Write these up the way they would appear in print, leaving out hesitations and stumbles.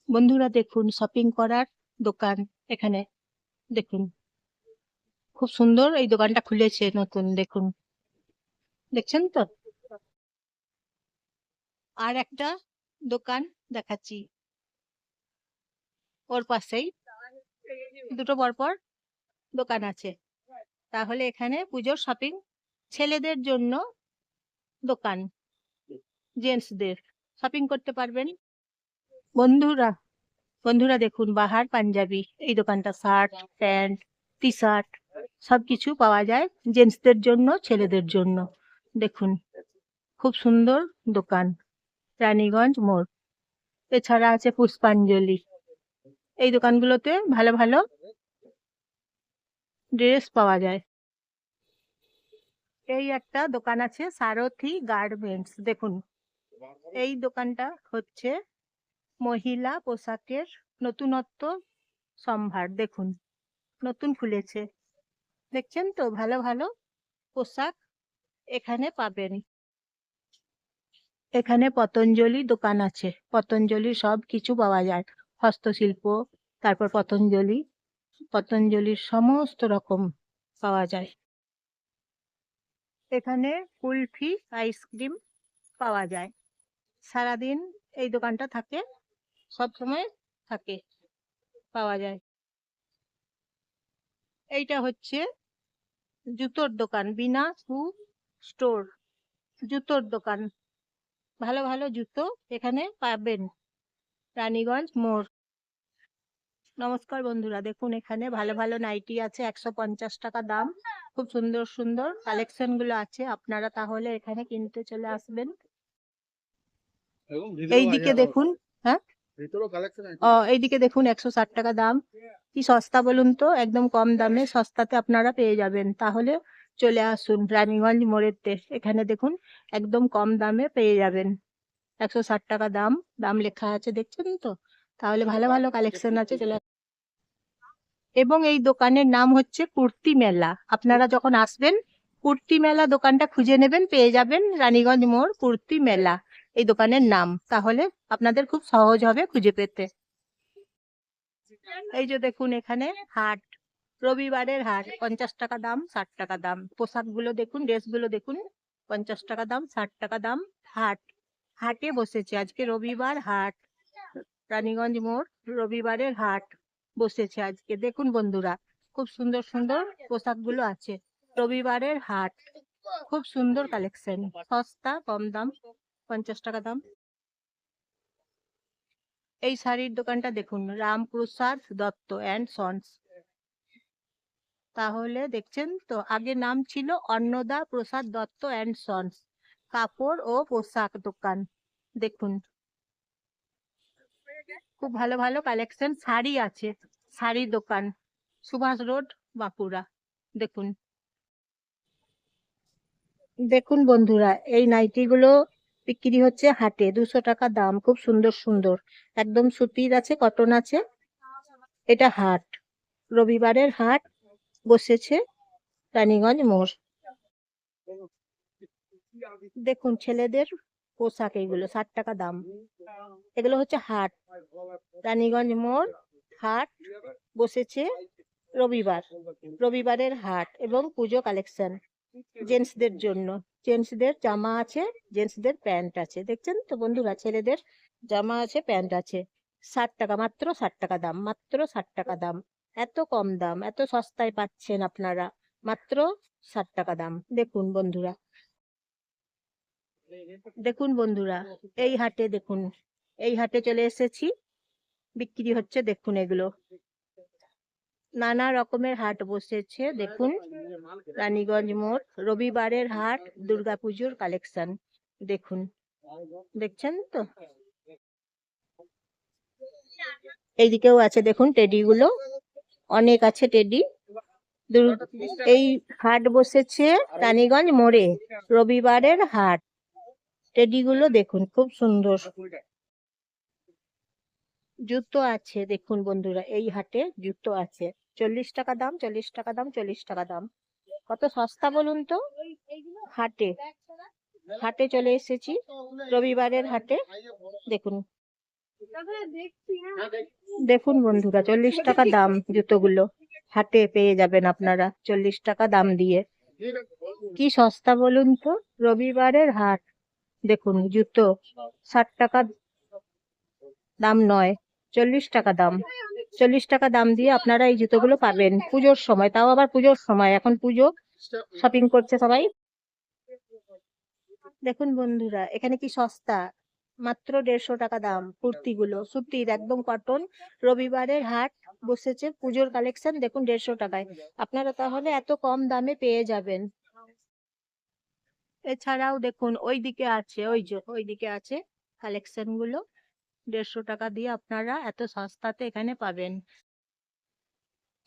বন্ধুরা দেখুন শপিং করার দোকান। এখানে দেখুন খুব সুন্দর এই দোকানটা খুলেছে নতুন। দেখুন, দেখছেন তো? আর একটা দোকান দেখাচ্ছি ওর পাশেই, দুটো পরপর দোকান আছে। তাহলে এখানে পুজোর শপিং, ছেলেদের জন্য দোকান, জেন্টসদের শপিং করতে পারবেন। বন্ধুরা বন্ধুরা দেখুন বাহার পাঞ্জাবি, এই দোকানটা শার্ট, প্যান্ট, টি শার্ট সবকিছু পাওয়া যায় জেন্টসদের জন্য, ছেলেদের জন্য। দেখুন খুব সুন্দর দোকান, রানীগঞ্জ মোড়। এছাড়া আছে পুষ্পাঞ্জলি। এই দোকানগুলোতে ভালো ভালো ড্রেস পাওয়া যায়। এই একটা দোকান আছে সারথি গার্মেন্টস। দেখুন এই দোকানটা হচ্ছে মহিলা পোশাকের নতুনত্ব সম্ভার। দেখুন নতুন খুলেছে, দেখছেন তো? ভালো ভালো পোশাক এখানে পাবেন। এখানে পতঞ্জলি দোকান আছে, পতঞ্জলি সব কিছু পাওয়া যায়, হস্তশিল্প। তারপর পতঞ্জলির সমস্ত রকম পাওয়া যায়। এখানে কুলফি আইসক্রিম পাওয়া যায়। সারাদিন এই দোকানটা থাকে, সব সময় থাকে, পাওয়া যায়। এইটা হচ্ছে জুতোর দোকান, বিনা শু স্টোর, জুতোর দোকান। ভালো ভালো জুতো এখানে পাবেন, রানীগঞ্জ মোড়। নমস্কার বন্ধুরা, দেখুন এখানে ভালো ভালো নাইটি আছে, 150 টাকা দাম। খুব সুন্দর সুন্দর কালেকশন গুলো আছে, আপনারা তাহলে এখানে কিনতে চলে আসবেন। এইদিকে দেখুন, হ্যাঁ এইদিকে দেখুন 160 টাকা দাম। কি সস্তা বলুন তো, একদম কম দামে সস্তাতে আপনারা পেয়ে যাবেন। তাহলে চলে আসুন রানীগঞ্জ মোড়েতে, এখানে দেখুন একদম কম দামে পেয়ে যাবেন। 160 টাকা দাম, দাম লেখা আছে, দেখছেন তো? তাহলে ভালো ভালো কালেকশন আছে, চলে। এবং এই দোকানের নাম হচ্ছে কুর্তি মেলা। আপনারা যখন আসবেন কুর্তি মেলা দোকানটা খুঁজে নেবেন, পেয়ে যাবেন রানীগঞ্জ মোড় কুর্তি মেলা এই দোকানের নাম। তাহলে আপনাদের খুব সহজ হবে খুঁজে পেতে। এই যে দেখুন এখানে হাট, রবিবারের হাট, 50 টাকা দাম, 60 টাকা দাম। পোশাকগুলো দেখুন, ড্রেসগুলো দেখুন, 50 টাকা দাম, 60 টাকা দাম। হাট, হাটে বসেছে আজকে রবিবার, হাট, রানীগঞ্জ মোড় রবিবারের হাট বসেছে আজকে। দেখুন বন্ধুরা খুব সুন্দর সুন্দর পোশাকগুলো আছে, রবিবারের হাট, খুব সুন্দর কালেকশন, সস্তা কম দাম, 50 টাকা দাম। এই শাড়ির দোকানটা দেখুন, রামপ্রসাদ দত্ত অ্যান্ড সন্স। তাহলে দেখছেন তো, আগে নাম ছিল অন্নদা প্রসাদ দত্ত অ্যান্ড সন্স, কাপড় ও পোশাক দোকান। দেখুন খুব ভালো ভালো কালেকশন শাড়ি আছে, শাড়ির দোকান, সুভাষ রোড, বাঁকুড়া। দেখুন দেখুন বন্ধুরা এই নাইটি গুলো বিক্রি হচ্ছে হাটে, 200 টাকা দাম। খুব সুন্দর সুন্দর, একদম সুতির আছে, কটন আছে। এটা হাট, রবিবারের হাট বসেছে রানীগঞ্জ মোড়। দেখুন ছেলেদের পোশাক, এইগুলো 60 টাকা দাম। এগুলো হচ্ছে হাট, রানীগঞ্জ মোড় হাট বসেছে রবিবার, রবিবারের হাট এবং পুজো কালেকশন। জেন্টসদের জন্য, জেন্টসদের জামা আছে, জেন্টসদের প্যান্ট আছে। দেখছেন তো বন্ধুরা, ছেলেদের জামা আছে, প্যান্ট আছে। 60 টাকা, মাত্র 60 টাকা দাম, মাত্র 60 টাকা দাম। এত কম দাম, এত সস্তায় পাচ্ছেন আপনারা, মাত্র 60 টাকা দাম। দেখুন বন্ধুরা, দেখুন বন্ধুরা এই হাটে দেখুন, এই হাটে চলে এসেছি, বিক্রি হচ্ছে দেখুন এগুলো, নানা রকমের হাট বসেছে। দেখুন রানীগঞ্জ মোড় রবিবারের হাট, দুর্গাপুজোর কালেকশন। দেখুন, দেখছেন তো? এইদিকেও আছে দেখুন টেডি গুলো, অনেক আছে টেডি। এই হাট বসেছে রানীগঞ্জ মোড়ে, রবিবারের হাট। টেডি গুলো দেখুন খুব সুন্দর। জুতো আছে দেখুন বন্ধুরা, এই হাটে জুতো আছে, 40 টাকা দাম, 40 টাকা দাম, 40 টাকা দাম। কত সস্তা বলুন তো? হাটে, হাটে চলে এসেছি, রবিবারের হাটে। দেখুন দেখুন বন্ধুরা, 40 টাকা দাম জুতোগুলো হাটে পেয়ে যাবেন আপনারা 40 টাকা দাম দিয়ে। কি সস্তা বলুন তো, রবিবারের হাট। দেখুন জুতো 60 টাকা দাম নয়, 40 টাকা দাম। 40 টাকা দাম দিয়ে আপনারা এই জুতোগুলো পাবেন পুজোর সময়, তাও আবার পুজোর সময়। এখন পুজো শপিং করছে সবাই। দেখুন বন্ধুরা, এখানে কি সস্তা, মাত্র 150 টাকা দাম। কুর্তিগুলো সুতির, একদম কটন। রবিবারের হাট বসেছে, পুজোর কালেকশন দেখুন 150 টাকায়। আপনারা তাহলে এত কম দামে পেয়ে যাবেন। এছাড়াও দেখুন ওইদিকে আছে, ওই যে ওইদিকে আছে কালেকশন গুলো। 150 টাকা দিয়ে আপনারা এত সস্তাতে এখানে পাবেন।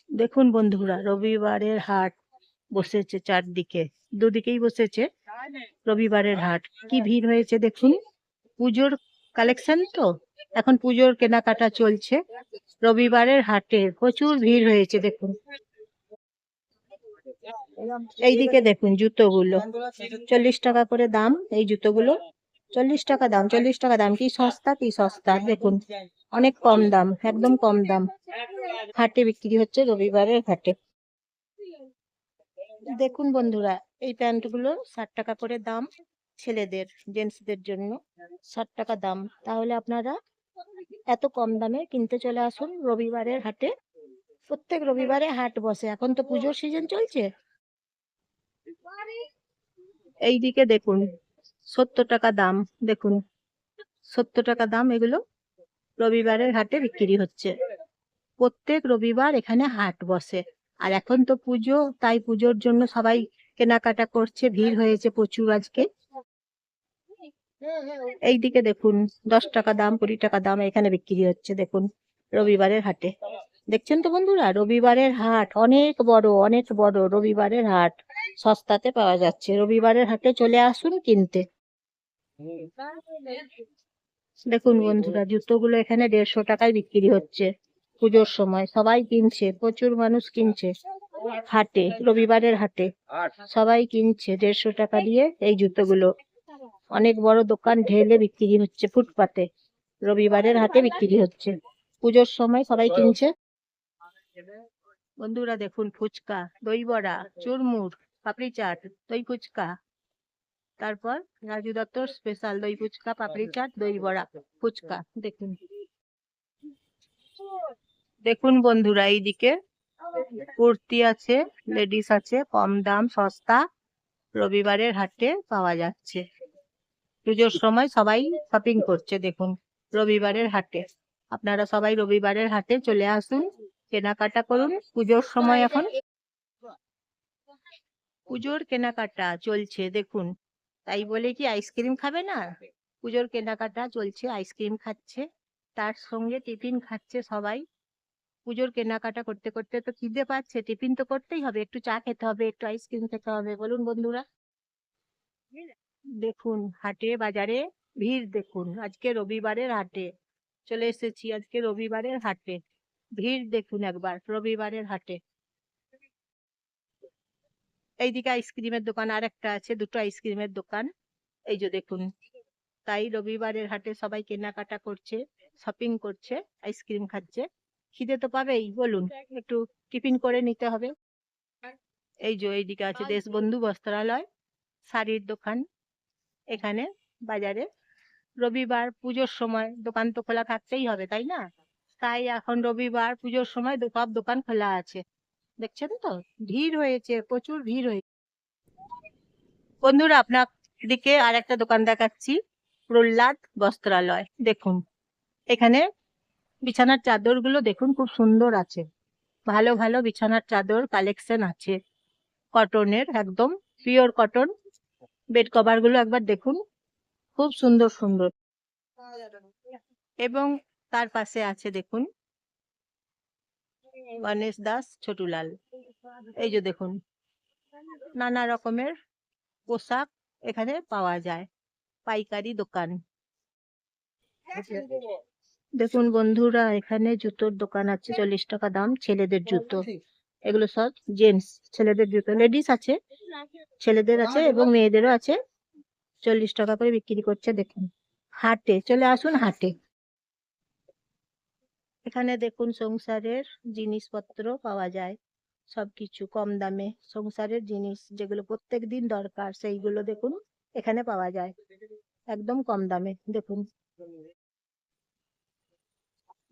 দেখুন বন্ধুরা, রবিবারের হাট বসেছে চারদিকে, দুদিকেই বসেছে রবিবারের হাট। কি ভিড় হয়েছে দেখুন, পুজোর কালেকশন তো, এখন পুজোর কেনাকাটা চলছে। রবিবারের হাটে প্রচুর ভিড় হয়েছে দেখুন। এইদিকে দেখুন জুতোগুলো 40 টাকা করে দাম। এই জুতোগুলো 40 টাকা দাম, 40 টাকা দাম। কি সস্তা, কি সস্তা দেখুন, অনেক কম দাম, একদম কম দাম। হাটে বিক্রি হচ্ছে রবিবারের হাটে। দেখুন বন্ধুরা, এই প্যান্টগুলো 60 টাকা করে দাম, ছেলেদের জেন্টসদের জন্য 60 টাকা দাম। তাহলে আপনারা এত কম দামে কিনতে চলে আসুন রবিবারের হাটে। প্রত্যেক রবিবারে হাট বসে, এখন তো পুজোর সিজন চলছে। এইদিকে দেখুন 70 টাকা দাম, দেখুন 70 টাকা দাম। এগুলো রবিবারের হাটে বিক্রি হচ্ছে। প্রত্যেক রবিবার এখানে হাট বসে। আর এখন তো পুজো, তাই পুজোর জন্য সবাই কেনাকাটা করছে, ভিড় হয়েছে প্রচুর আজকে। এইদিকে দেখুন 10 টাকা দাম, 20 টাকা দাম এখানে বিক্রি হচ্ছে দেখুন রবিবারের হাটে। দেখছেন তো বন্ধুরা, রবিবারের হাট অনেক বড়, অনেক বড় রবিবারের হাট। সস্তাতে পাওয়া যাচ্ছে, রবিবারের হাটে চলে আসুন কিনতে। দেখুন বন্ধুরা, জুতোগুলো এখানে 150 টাকায় বিক্রি হচ্ছে। পুজোর সময় সবাই কিনছে, প্রচুর মানুষ কিনছে হাটে, রবিবারের হাটে সবাই কিনছে 150 টাকা দিয়ে এই জুতোগুলো। অনেক বড় দোকান ঢেলে বিক্রি হচ্ছে ফুটপাতে, রবিবারের হাটে বিক্রি হচ্ছে। পুজোর সময় সবাই কিনছে। বন্ধুরা দেখুন, ফুচকা, দই বড়া, চুরমুর, পাপড়ি চাট, দই ফুচকা, তারপর রাজু দত্তর স্পেশাল দই ফুচকা, পাপড়ি চাট, দই বড়া, ফুচকা। দেখুন দেখুন বন্ধুরা, এইদিকে কুর্তি আছে, লেডিস আছে, কম দাম সস্তা রবিবারের হাটে পাওয়া যাচ্ছে। পুজোর সময় সবাই শপিং করছে দেখুন রবিবারের হাটে। আপনারা সবাই রবিবারের হাটে চলে আসুন, কেনাকাটা করুন। পুজোর সময় এখন পুজোর কেনাকাটা চলছে দেখুন। তাই বলে কি আইসক্রিম খাবে না, পুজোর কেনাকাটা চলছে, আইসক্রিম খাচ্ছে, তার সঙ্গে টিফিন খাচ্ছে সবাই। পুজোর কেনাকাটা করতে করতে তো খিদে পাচ্ছে, টিফিন তো করতেই হবে, একটু চা খেতে হবে, একটু আইসক্রিম খেতে হবে, বলুন বন্ধুরা। দেখুন হাটে বাজারে ভিড়, দেখুন আজকে রবিবারের হাটে চলে এসেছি, আজকে রবিবারের হাটে ভিড় দেখুন একবার রবিবারের হাটে। এইদিকে আইসক্রিমের দোকান আর একটা আছে, দুটো আইসক্রিমের দোকান এই যে দেখুন। তাই রবিবারের হাটে সবাই কেনাকাটা করছে, শপিং করছে, আইসক্রিম খাচ্ছে। খিদে তো পাবেই, বলুন, একটু টিফিন করে নিতে হবে। এই যে এইদিকে আছে দেশবন্ধু বস্ত্রালয়, শাড়ির দোকান। এখানে বাজারে রবিবার পুজোর সময় দোকান তো খোলা থাকতেই হবে, তাই না? তাই এখন রবিবার পুজোর সময় সব দোকান খোলা আছে। দেখছেন তো, ভিড় হয়েছে, প্রচুর ভিড় হয়েছে। বন্ধুরা আপনাদেরকে আর একটা দোকান দেখাচ্ছি, প্রহ্লাদ বস্ত্রালয়। দেখুন এখানে বিছানার চাদর গুলো দেখুন খুব সুন্দর আছে, ভালো ভালো বিছানার চাদর কালেকশন আছে, কটনের, একদম পিওর কটন। বেড কভার গুলো একবার দেখুন, খুব সুন্দর সুন্দর। এবং তার পাশে আছে দেখুন গণেশ দাস ছোটুলাল। এই যে দেখুন নানা রকমের পোশাক এখানে পাওয়া যায়, পাইকারি দোকান। দেখুন বন্ধুরা, এখানে জুতোর দোকান আছে, 40 টাকা দাম, ছেলেদের জুতো। এগুলো সব জেন্টস, ছেলেদের জুতো, লেডিস আছে, ছেলেদের আছে এবং মেয়েদেরও আছে। 40 টাকা করে বিক্রি করছে দেখুন। হাটে চলে আসুন হাটে। এখানে দেখুন সংসারের জিনিসপত্র পাওয়া যায়, সবকিছু কম দামে। সংসারের জিনিস যেগুলো প্রত্যেক দিন দরকার সেইগুলো দেখুন এখানে পাওয়া যায় একদম কম দামে। দেখুন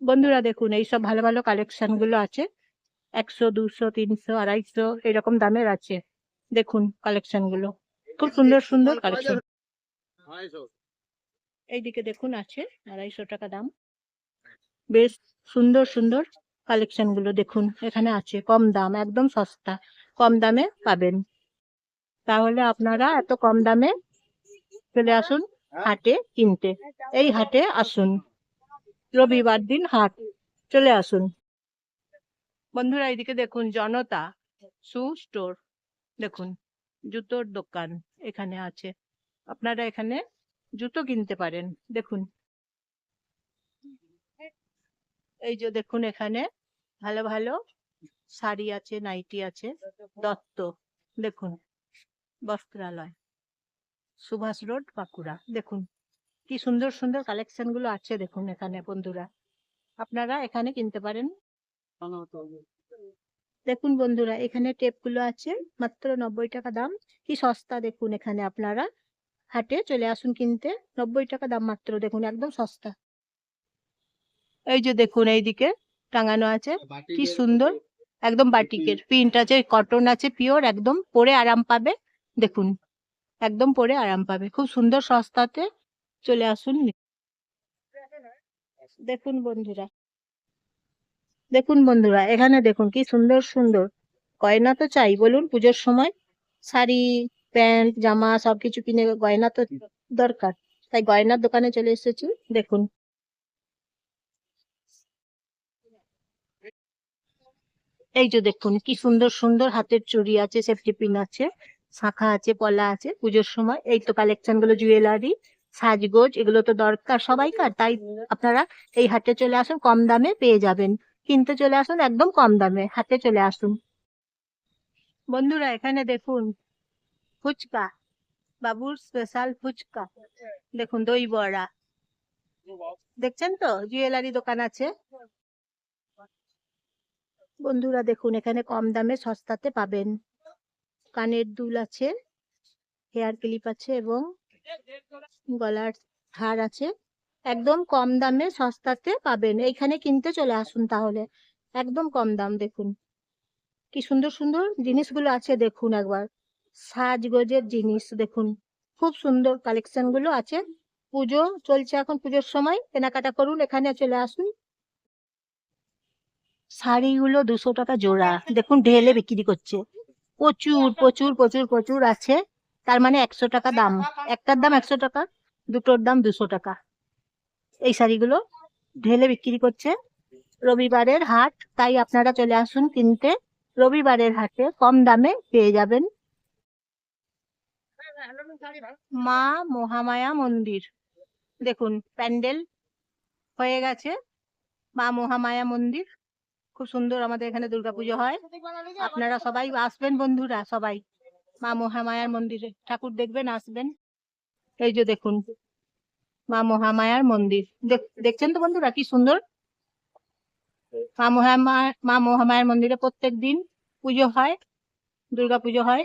বন্ধুরা, দেখুন এইসব ভালো ভালো কালেকশন গুলো আছে, 100, 200, 300, 250 এরকম দামের আছে। দেখুন কালেকশন গুলো খুব সুন্দর সুন্দর কালেকশন। এইদিকে দেখুন আছে 250 টাকা দাম, বেশ সুন্দর সুন্দর কালেকশন গুলো দেখুন এখানে আছে, কম দাম, একদম সস্তা, কম দামে পাবেন। তাহলে আপনারা এত কম দামে চলে আসুন হাটে কিনতে। এই হাটে আসুন, রবিবার দিন হাট, চলে আসুন। বন্ধুরা এইদিকে দেখুন জনতা শু স্টোর, দেখুন জুতোর দোকান এখানে আছে, আপনারা এখানে জুতো কিনতে পারেন। দেখুন এই যে দেখুন এখানে ভালো ভালো শাড়ি আছে, নাইটি আছে। দত্ত, দেখুন বস্ত্রালয়, সুভাষ রোড, বাঁকুড়া। দেখুন কি সুন্দর সুন্দর কালেকশন গুলো আছে দেখুন এখানে বন্ধুরা, আপনারা এখানে কিনতে পারেন। দেখুন বন্ধুরা এখানে টেপ গুলো আছে মাত্র 90 টাকা দাম, কি সস্তা দেখুন। এখানে আপনারা হাটে চলে আসুন কিনতে, 90 টাকা দাম মাত্র, দেখুন একদম সস্তা। এই যে দেখুন এইদিকে টাঙানো আছে কি সুন্দর, একদম বাটিকের প্রিন্ট আছে, কটন আছে পিওর, একদম পরে আরাম পাবে। দেখুন একদম পরে আরাম পাবে, খুব সুন্দর সস্তাতে, চলে আসুন। দেখুন বন্ধুরা, দেখুন বন্ধুরা এখানে দেখুন কি সুন্দর সুন্দর গয়না তো চাই বলুন, পুজোর সময় শাড়ি, প্যান্ট, জামা সবকিছু কিনে গয়না তো দরকার, তাই গয়নার দোকানে চলে এসেছি। দেখুন এই যে দেখুন কি সুন্দর সুন্দর হাতের চুড়ি আছে, সেফটি পিন আছে, শাঁখা আছে, পলা আছে, পুজোর সময় এই তো কালেকশন গুলো, জুয়েলারি, সাজগোজ, এগুলো তো দরকার সবাইকার, তাই আপনারা এই হাটে চলে আসুন, কম দামে পেয়ে যাবেন। কিনতে চলে আসুন একদম কম দামে, হাটে চলে আসুন। বন্ধুরা এখানে দেখুন ফুচকা, বাবুর স্পেশাল ফুচকা, দেখুন দই বড়া, দেখছেন তো, জুয়েলারি দোকান আছে। বন্ধুরা দেখুন এখানে কম দামে সস্তাতে পাবেন, কানের দুল আছে, হেয়ার ক্লিপ আছে এবং গলার হার আছে, একদম কম দামে সস্তাতে পাবেন। এইখানে কিনতে চলে আসুন তাহলে, একদম কম দাম। দেখুন কি সুন্দর সুন্দর জিনিসগুলো আছে, দেখুন একবার সাজগোজের জিনিস দেখুন, খুব সুন্দর কালেকশন গুলো আছে। পুজো চলছে এখন, পুজোর সময় কেনাকাটা করুন, এখানে চলে আসুন। শাড়িগুলো 200 টাকা জোড়া, দেখুন ঢেলে বিক্রি করছে, প্রচুর প্রচুর প্রচুর প্রচুর আছে, তার মানে 100 টাকা দাম, একটার দাম 100 টাকা, দুটোর দাম 200 টাকা। এই শাড়িগুলো ঢেলে বিক্রি করছে, রবিবারের হাট, তাই আপনারা চলে আসুন কিনতে, রবিবারের হাটে কম দামে পেয়ে যাবেন। মা মহামায়া মন্দির, দেখুন প্যান্ডেল হয়ে গেছে, মা মহামায়া মন্দির, খুব সুন্দর, আমাদের এখানে দুর্গাপুজো হয়, আপনারা সবাই আসবেন বন্ধুরা, সবাই মা মহামায়ার মন্দিরে ঠাকুর দেখবেন, আসবেন। এই যে দেখুন মা মহামায়ার মন্দির, দেখছেন তো বন্ধুরা কি সুন্দর। মা মহামায়ার মন্দিরে প্রত্যেক দিন পুজো হয়, দুর্গা পুজো হয়।